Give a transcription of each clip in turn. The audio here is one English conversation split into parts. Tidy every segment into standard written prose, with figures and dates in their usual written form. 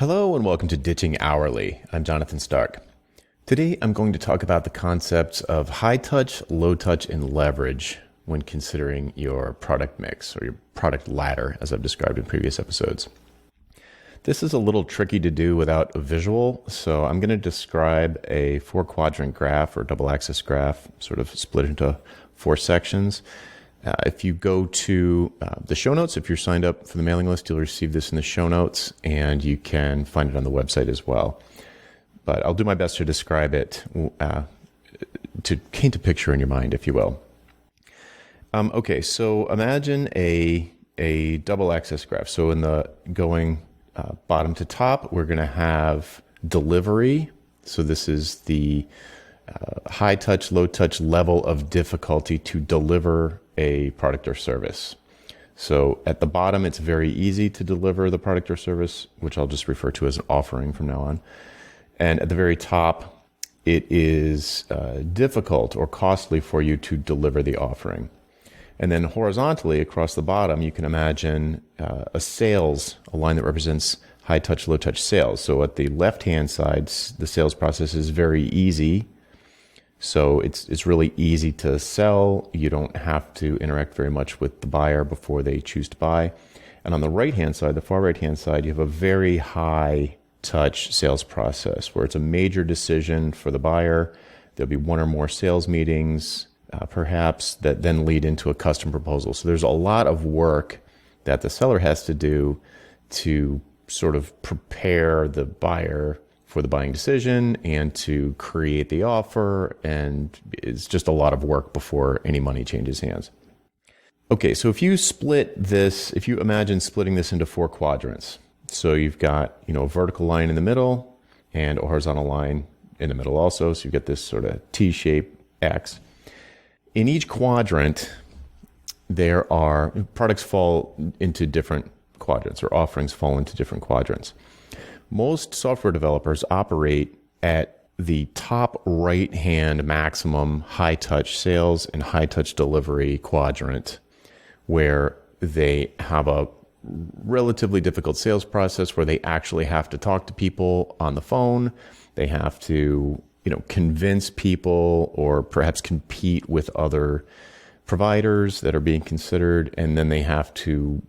Hello and welcome to Ditching Hourly. I'm Jonathan Stark. Today I'm going to talk about the concepts of high touch, low touch, and leverage when considering your product mix or your product ladder, as I've described in previous episodes. This is a little tricky to do without a visual, so I'm going to describe a 4-quadrant graph or double axis graph, sort of split into 4 sections. If you go to the show notes, if you're signed up for the mailing list, you'll receive this in the show notes, and you can find it on the website as well. But I'll do my best to describe it, to paint a picture in your mind, if you will. Okay, so imagine a double axis graph. So in the going bottom to top, we're going to have delivery. So this is the high touch, low touch level of difficulty to deliver a product or service. So at the bottom, it's very easy to deliver the product or service, which I'll just refer to as an offering from now on. And at the very top, it is difficult or costly for you to deliver the offering. And then horizontally across the bottom, you can imagine a line that represents high touch, low touch sales. So at the left-hand side, the sales process is very easy. So it's really easy to sell. You don't have to interact very much with the buyer before they choose to buy. And on the right-hand side, the far right-hand side, you have a very high touch sales process where it's a major decision for the buyer. There'll be one or more sales meetings, perhaps, that then lead into a custom proposal. So there's a lot of work that the seller has to do to sort of prepare the buyer for the buying decision and to create the offer, and it's just a lot of work before any money changes hands. Okay, so if you imagine splitting this into 4 quadrants, so you've got a vertical line in the middle and a horizontal line in the middle also, so you get this sort of T-shaped X. In each quadrant, products fall into different quadrants, or offerings fall into different quadrants. Most software developers operate at the top right-hand maximum high-touch sales and high-touch delivery quadrant, where they have a relatively difficult sales process where they actually have to talk to people on the phone. They have to, convince people or perhaps compete with other providers that are being considered, and then they have to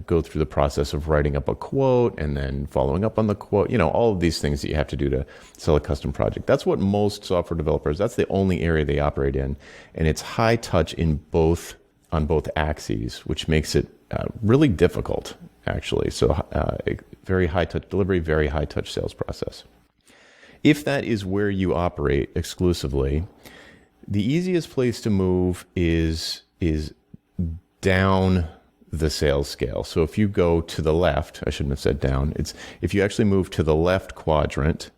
go through the process of writing up a quote and then following up on the quote, all of these things that you have to do to sell a custom project. That's what most software developers, that's the only area they operate in. And it's high touch on both axes, which makes it really difficult, actually. So very high touch delivery, very high touch sales process. If that is where you operate exclusively, the easiest place to move is down the sales scale. So if you go to the left, I shouldn't have said down, if you actually move to the left quadrant,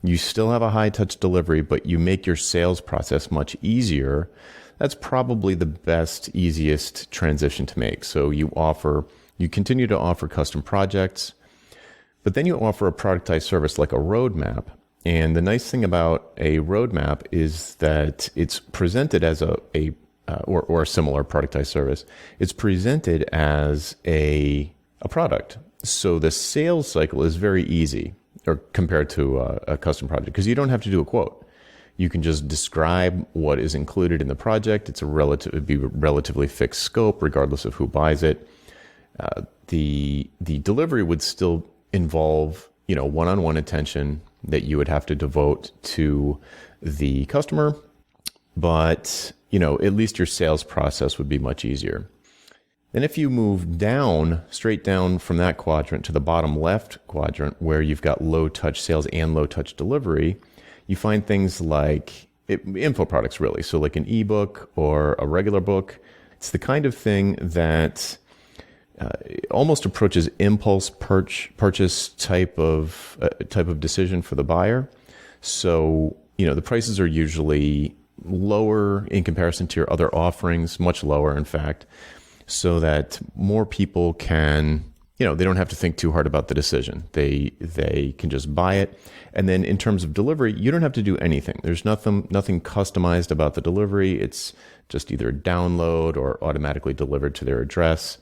you still have a high touch delivery, but you make your sales process much easier. That's probably the best, easiest transition to make. So you continue to offer custom projects, but then you offer a productized service like a roadmap. And the nice thing about a roadmap is that it's presented as or a similar productized service, it's presented as a product. So the sales cycle is very easy, or compared to a custom project, because you don't have to do a quote. You can just describe what is included in the project. It'd be relatively fixed scope, regardless of who buys it. The delivery would still involve, one-on-one attention that you would have to devote to the customer, but at least your sales process would be much easier. Then if you move straight down from that quadrant to the bottom left quadrant, where you've got low touch sales and low touch delivery, you find things like info products, really. So like an ebook or a regular book. It's the kind of thing that almost approaches impulse purchase type of decision for the buyer. So, the prices are usually lower in comparison to your other offerings, much lower, in fact, so that more people can, they don't have to think too hard about the decision. They can just buy it. And then in terms of delivery, you don't have to do anything. There's nothing customized about the delivery. It's just either download or automatically delivered to their address.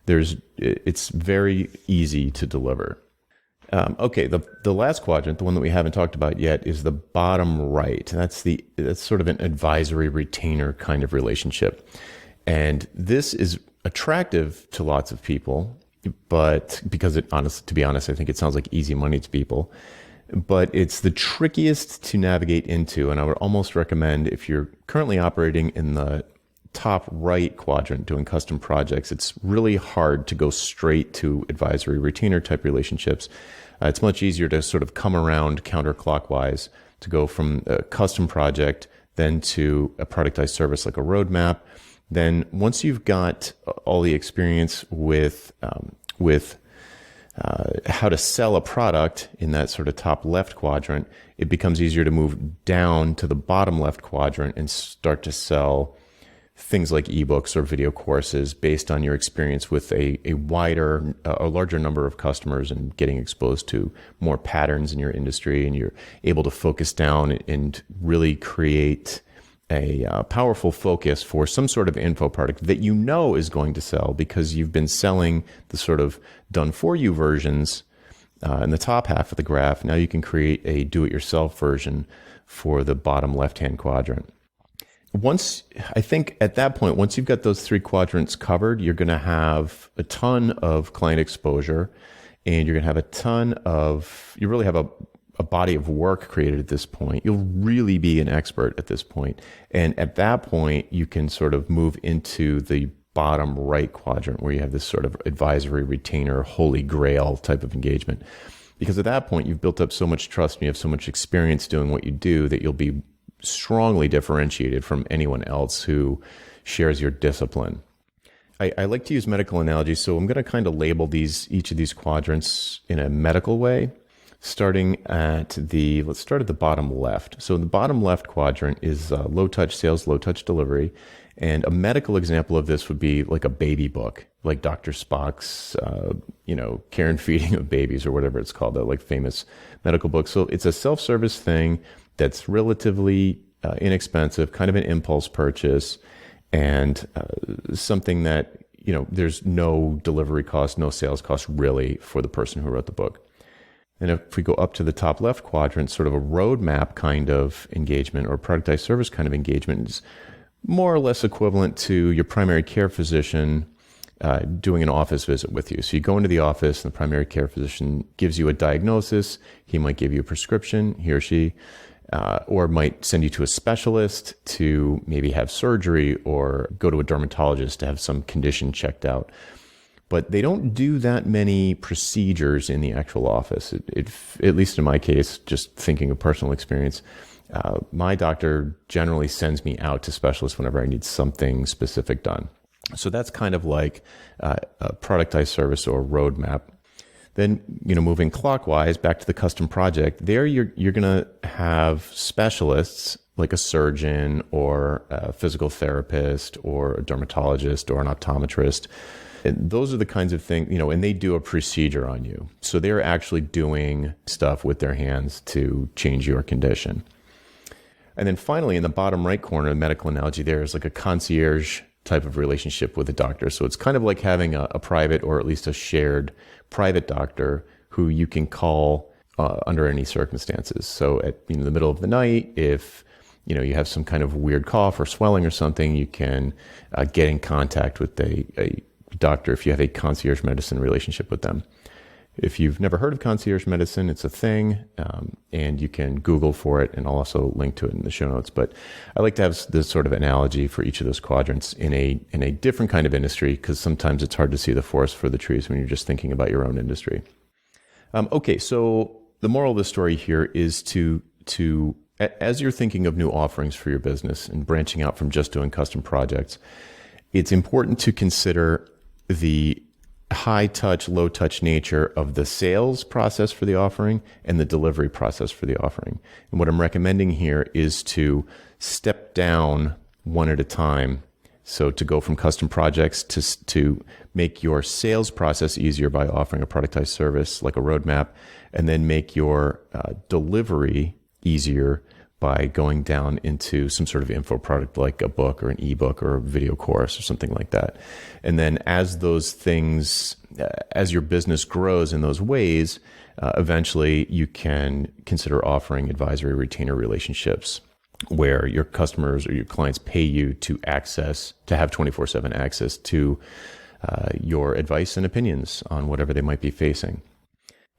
It's very easy to deliver. Okay, the last quadrant, the one that we haven't talked about yet, is the bottom right. That's sort of an advisory retainer kind of relationship, and this is attractive to lots of people, but because to be honest, I think it sounds like easy money to people. But it's the trickiest to navigate into, and I would almost recommend if you're currently operating in the top right quadrant doing custom projects, it's really hard to go straight to advisory retainer type relationships. It's much easier to sort of come around counterclockwise to go from a custom project then to a productized service like a roadmap. Then once you've got all the experience with how to sell a product in that sort of top left quadrant, it becomes easier to move down to the bottom left quadrant and start to sell things like ebooks or video courses based on your experience with a larger number of customers and getting exposed to more patterns in your industry, and you're able to focus down and really create a powerful focus for some sort of info product that you know is going to sell because you've been selling the sort of done for you versions in the top half of the graph. Now you can create a do-it-yourself version for the bottom left-hand quadrant. I think at that point, once you've got those three quadrants covered, you're going to have a ton of client exposure, and you're going to have you really have a body of work created at this point. You'll really be an expert at this point. And at that point, you can sort of move into the bottom right quadrant where you have this sort of advisory retainer, holy grail type of engagement. Because at that point, you've built up so much trust and you have so much experience doing what you do that you'll be strongly differentiated from anyone else who shares your discipline. I like to use medical analogies, so I'm going to kind of label each of these quadrants in a medical way. Let's start at the bottom left. So the bottom left quadrant is low touch sales, low touch delivery. And a medical example of this would be like a baby book, like Dr. Spock's, care and feeding of babies or whatever it's called, that like famous medical book. So it's a self-service thing that's relatively inexpensive, kind of an impulse purchase, and something that, there's no delivery cost, no sales cost really for the person who wrote the book. And if we go up to the top left quadrant, sort of a roadmap kind of engagement or productized service kind of engagement is more or less equivalent to your primary care physician doing an office visit with you. So you go into the office and the primary care physician gives you a diagnosis. He might give you a prescription, he or she, or might send you to a specialist to maybe have surgery or go to a dermatologist to have some condition checked out. But they don't do that many procedures in the actual office. At least in my case, just thinking of personal experience, my doctor generally sends me out to specialists whenever I need something specific done. So that's kind of like a productized service or roadmap. Then, moving clockwise back to the custom project, there you're going to have specialists like a surgeon or a physical therapist or a dermatologist or an optometrist. And those are the kinds of things, and they do a procedure on you. So they're actually doing stuff with their hands to change your condition. And then finally, in the bottom right corner, the medical analogy there is like a concierge type of relationship with a doctor. So it's kind of like having a private or at least a shared private doctor who you can call under any circumstances. So at the middle of the night, if you have some kind of weird cough or swelling or something, you can get in contact with a doctor if you have a concierge medicine relationship with them. If you've never heard of concierge medicine, it's a thing, and you can Google for it, and I'll also link to it in the show notes. But I like to have this sort of analogy for each of those quadrants in a different kind of industry, because sometimes it's hard to see the forest for the trees when you're just thinking about your own industry. Okay, so the moral of the story here is to as you're thinking of new offerings for your business and branching out from just doing custom projects, it's important to consider the high touch, low touch nature of the sales process for the offering and the delivery process for the offering. And what I'm recommending here is to step down one at a time. So to go from custom projects to make your sales process easier by offering a productized service like a roadmap, and then make your delivery easier by going down into some sort of info product like a book or an ebook or a video course or something like that. And then as those things as your business grows in those ways, eventually you can consider offering advisory retainer relationships where your customers or your clients pay you to have 24/7 access to your advice and opinions on whatever they might be facing.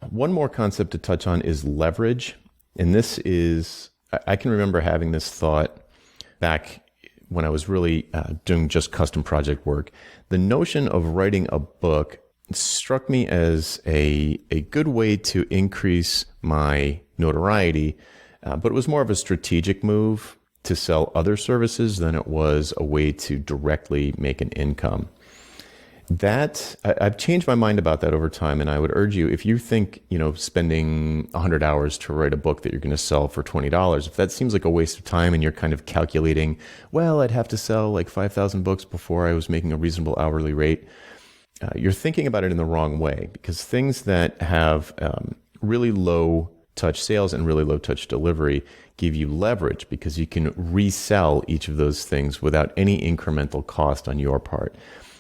One more concept to touch on is leverage. And this is, I can remember having this thought back when I was really doing just custom project work. The notion of writing a book struck me as a good way to increase my notoriety, but it was more of a strategic move to sell other services than it was a way to directly make an income. I've changed my mind about that over time, and I would urge you, if you think, spending 100 hours to write a book that you're going to sell for $20, if that seems like a waste of time and you're kind of calculating, well, I'd have to sell like 5,000 books before I was making a reasonable hourly rate, you're thinking about it in the wrong way, because things that have really low touch sales and really low touch delivery give you leverage because you can resell each of those things without any incremental cost on your part.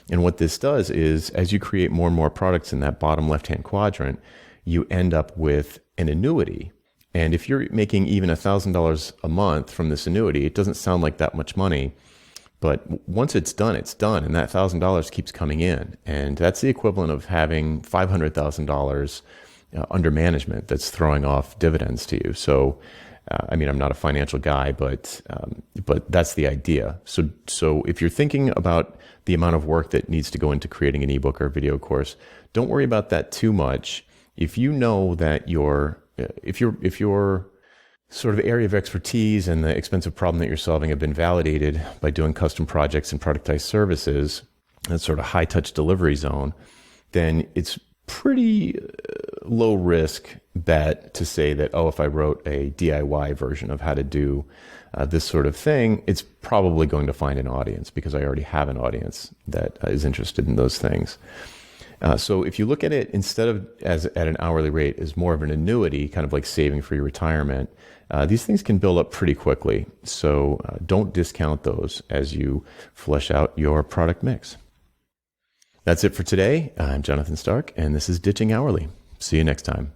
And what this does is, as you create more and more products in that bottom left-hand quadrant, you end up with an annuity. And if you're making even $1,000 a month from this annuity, it doesn't sound like that much money. But once it's done, and that $1,000 keeps coming in. And that's the equivalent of having $500,000 under management that's throwing off dividends to you. So, I'm not a financial guy, but that's the idea. So if you're thinking about the amount of work that needs to go into creating an ebook or video course, don't worry about that too much. If you know that if your sort of area of expertise and the expensive problem that you're solving have been validated by doing custom projects and productized services, that sort of high touch delivery zone, then it's pretty low risk bet to say that, if I wrote a DIY version of how to do this sort of thing, it's probably going to find an audience because I already have an audience that is interested in those things. So if you look at it instead of at an hourly rate as more of an annuity, kind of like saving for your retirement, these things can build up pretty quickly. So don't discount those as you flesh out your product mix. That's it for today. I'm Jonathan Stark, and this is Ditching Hourly. See you next time.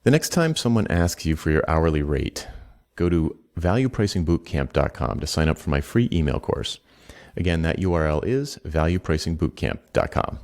The next time someone asks you for your hourly rate, go to valuepricingbootcamp.com to sign up for my free email course. Again, that URL is valuepricingbootcamp.com.